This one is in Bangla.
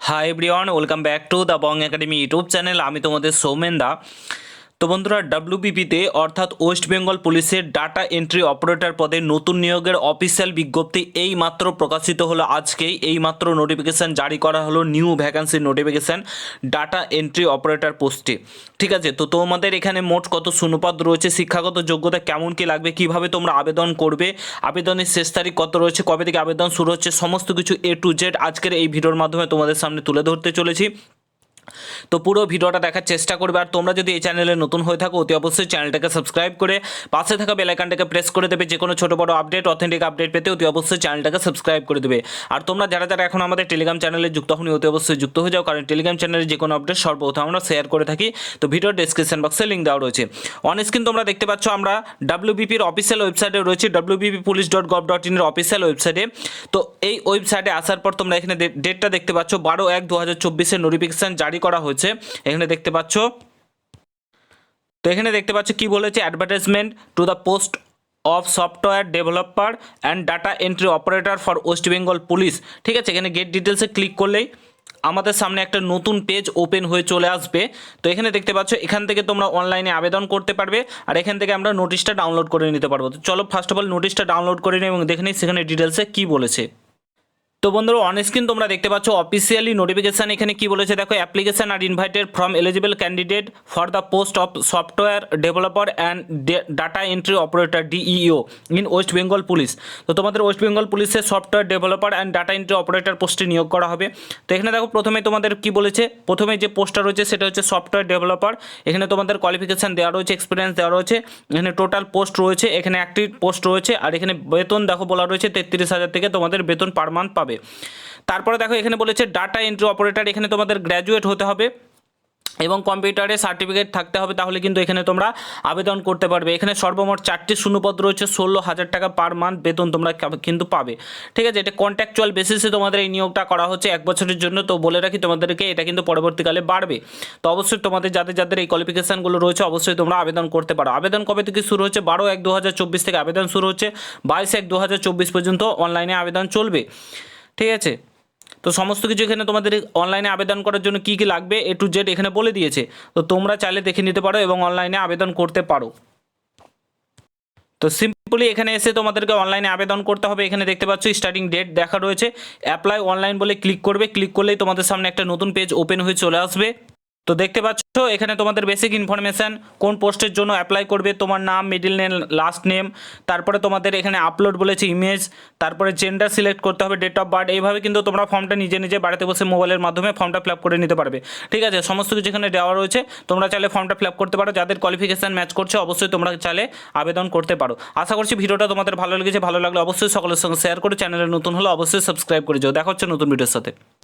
Hi everyone, welcome back to the Bong academy YouTube channel. আমি তোমাদের সৌমেন দা। তো বন্ধুরা, ডাব্লিউবিপিতে অর্থাৎ ওয়েস্ট বেঙ্গল পুলিশের ডাটা এন্ট্রি অপারেটর পদে নতুন নিয়োগের অফিসিয়াল বিজ্ঞপ্তি এই মাত্র প্রকাশিত হলো। আজকেই এই মাত্র নোটিফিকেশান জারি করা হলো, নিউ ভ্যাকান্সির নোটিফিকেশান ডাটা এন্ট্রি অপারেটর পোস্টে। ঠিক আছে, তো তোমাদের এখানে মোট কত শূন্যপদ রয়েছে, শিক্ষাগত যোগ্যতা কেমন কি লাগবে, কিভাবে তোমরা আবেদন করবে, আবেদনের শেষ তারিখ কত রয়েছে, কবে থেকে আবেদন শুরু হচ্ছে, সমস্ত কিছু A to Z আজকের এই ভিডিওর মাধ্যমে তোমাদের সামনে তুলে ধরতে চলেছি। তো পুরো ভিডিওটা দেখার চেষ্টা করবে। আর তোমরা যদি এই চ্যানেলে নতুন হয়ে থাকো, অতি অবশ্যই চ্যানেলটাকে সাবস্ক্রাইব করে পাশে থাকা বেল আইকনটাকে প্রেস করে দেবে। যে কোনো ছোটো বড় আপডেট, অথেন্টিক আপডেট পেতে অতি অবশ্যই চ্যানেলটাকে সাবস্ক্রাইব করে দেবে। আর তোমরা যারা যারা এখন আমাদের টেলিগ্রাম চ্যানেলে যুক্ত হওনি, অতি অবশ্যই যুক্ত হয়ে যাও, কারণ টেলিগ্রাম চ্যানেলে যে কোনো আপডেট সর্বপ্রথম আমরা শেয়ার করে থাকি। তো ভিডিওর ডেসক্রিপশন বক্সে লিঙ্ক দেওয়া রয়েছে। অন স্ক্রিন তোমরা দেখতে পাচ্ছ আমরা ডাব্লিউবিপির অফিসিয়াল ওয়েবসাইটে রয়েছে, wbppolice.gov.in এর অফিসিয়াল ওয়েবসাইটে। তো এই ওয়েবসাইটে আসার পর তোমরা এখানে ডেটটা দেখতে পাচ্ছ, 12/1/2024 নোটিফিকেশান জারি করা হয়েছে। এখানে দেখতে পাচ্ছ। তো এখানে দেখতে পাচ্ছ কি বলেছে, advertisement to the post of software developer and data entry operator for West Bengal police. ঠিক আছে, এখানে গেট ডিটেলসে ক্লিক করলেই আমাদের সামনে একটা নতুন পেজ ওপেন হয়ে চলে আসবে। তো এখানে দেখতে পাচ্ছ, এখান থেকে তোমরা অনলাইনে আবেদন করতে পারবে, আর এখান থেকে আমরা নোটিশটা ডাউনলোড করে নিতে পারবো। তো চলো ফার্স্ট অফ অল নোটিশটা ডাউনলোড করে নিই এবং দেখে নিই সেখানে ডিটেলসে কী বলেছে। তো বন্ধুরা, অন স্ক্রিন তোমরা দেখতে পাচ্ছ অফিসিয়ালি নোটিফিকেশান। এখানে কি বলেছে দেখো, application are invited from eligible candidate for the post of software developer and data entry operator DEO in West Bengal police. তো তোমাদের ওয়েস্ট বেঙ্গল পুলিশের software developer and data entry operator পোস্টে নিয়োগ করা হবে। তো এখানে দেখো প্রথমে তোমাদের কি বলেছে, প্রথমে যে পোস্টটা রয়েছে সেটা হচ্ছে সফটওয়্যার ডেভেলপার। এখানে তোমাদের কোয়ালিফিকেশান দেওয়া রয়েছে, এক্সপিরিয়েন্স দেওয়া রয়েছে, এখানে টোটাল পোস্ট রয়েছে, এখানে একটি পোস্ট রয়েছে, আর এখানে বেতন দেখো বলা রয়েছে 33,000 থেকে তোমাদের বেতন পার মান্থ পাবে। তারপরে দেখো এখানে বলেছে ডাটা এন্ট্রি অপারেটর, এখানে তোমাদের গ্র্যাজুয়েট হতে হবে এবং কম্পিউটারে সার্টিফিকেট থাকতে হবে, তাহলে কিন্তু এখানে তোমরা আবেদন করতে পারবে। এখানে সর্বমোট 4টি শূন্যপদ রয়েছে, 16,000 টাকা পার মান্থ বেতন তোমরা কিন্তু পাবে। ঠিক আছে, এটা কন্ট্রাকচুয়াল বেসিসে তোমাদের এই নিয়োগটা করা হচ্ছে 1 বছরের জন্য। তো বলে রাখি তোমাদেরকে, এটা কিন্তু পরবর্তীকালে বাড়বে। তো অবশ্যই তোমাদের যাদের যাদের এই কোয়ালিফিকেশানগুলো রয়েছে অবশ্যই তোমরা আবেদন করতে পারো। আবেদন কবে থেকে শুরু হচ্ছে, 12/1/2024 থেকে আবেদন শুরু হচ্ছে, 22/1/2024 পর্যন্ত অনলাইনে আবেদন চলবে। ঠিক আছে, তো সমস্ত কিছু এখানে তোমাদের অনলাইনে আবেদন করার জন্য কী কী লাগবে A to Z এখানে বলে দিয়েছে। তো তোমরা চাইলে দেখে নিতে পারো এবং অনলাইনে আবেদন করতে পারো। তো সিম্পলি এখানে এসে তোমাদেরকে অনলাইনে আবেদন করতে হবে। এখানে দেখতে পাচ্ছ স্টার্টিং ডেট দেখা রয়েছে, অ্যাপ্লাই অনলাইন বলে ক্লিক করবে। ক্লিক করলেই তোমাদের সামনে একটা নতুন পেজ ওপেন হয়ে চলে আসবে। তো দেখতে পাচ্ছ এখানে তোমাদের বেসিক ইনফরমেশান, কোন পোস্টের জন্য অ্যাপ্লাই করবে, তোমার নাম, মিডিল নেম, লাস্ট নেম, তারপরে তোমাদের এখানে আপলোড বলেছে ইমেজ, তারপরে জেন্ডার সিলেক্ট করতে হবে, ডেট অফ বার্থ। এইভাবে কিন্তু তোমরা ফর্মটা নিজে নিজে বাড়িতে বসে মোবাইলের মাধ্যমে ফর্মটা ফিল আপ করে নিতে পারবে। ঠিক আছে, সমস্ত কিছু এখানে দেওয়া রয়েছে, তোমরা চাইলে ফর্মটা ফিল আপ করতে পারো। যাদের কোয়ালিফিকেশান ম্যাচ করছে অবশ্যই তোমরা চাইলে আবেদন করতে পারো। আশা করছি ভিডিওটা তোমাদের ভালো লেগেছে। ভালো লাগলে অবশ্যই সকলের সঙ্গে শেয়ার করে, চ্যানেলে নতুন হলে অবশ্যই সাবস্ক্রাইব করে যাও। দেখা হচ্ছে নতুন ভিডিওর সাথে।